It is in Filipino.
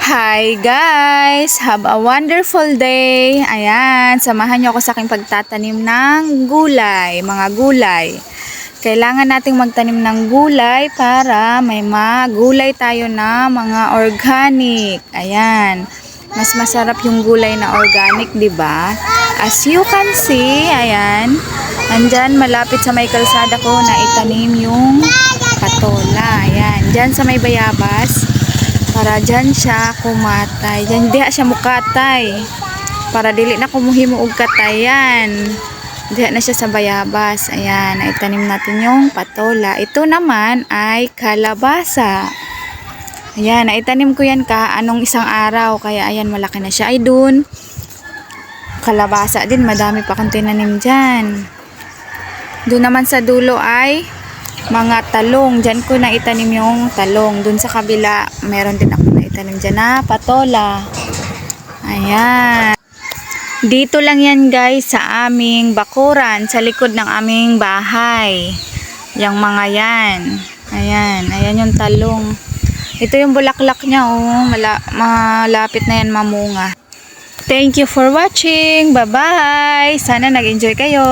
Hi guys! Have a wonderful day! Ayan, samahan niyo ako sa aking pagtatanim ng gulay, mga gulay. Kailangan nating magtanim ng gulay para may magulay tayo na mga organic. Ayan, mas masarap yung gulay na organic, di ba? As you can see, ayan, andyan malapit sa may kalsada ko na itanim yung patola. Ayan, dyan sa may bayabas. Para dyan siya kumatay. Dyan diha siya mukatay. Para dili na kumuhimo og katayan. Diha na siya sa bayabas. Ayan, itanim natin yung patola. Ito naman ay kalabasa. Ayan, naitanim ko yan anong isang araw. Kaya ayan, malaki na siya. Ay dun, kalabasa din. Madami pa akong tinanim dyan. Doon naman sa dulo ay mga talong. Diyan ko na itanim yung talong. Dun sa kabila, meron din ako na itanim dyan na patola. Ayan. Dito lang yan guys sa aming bakuran, sa likod ng aming bahay. Yung mga yan. Ayan. Ayan yung talong. Ito yung bulaklak niya. Oh. Malapit na yan mamunga. Thank you for watching. Bye-bye. Sana nag-enjoy kayo.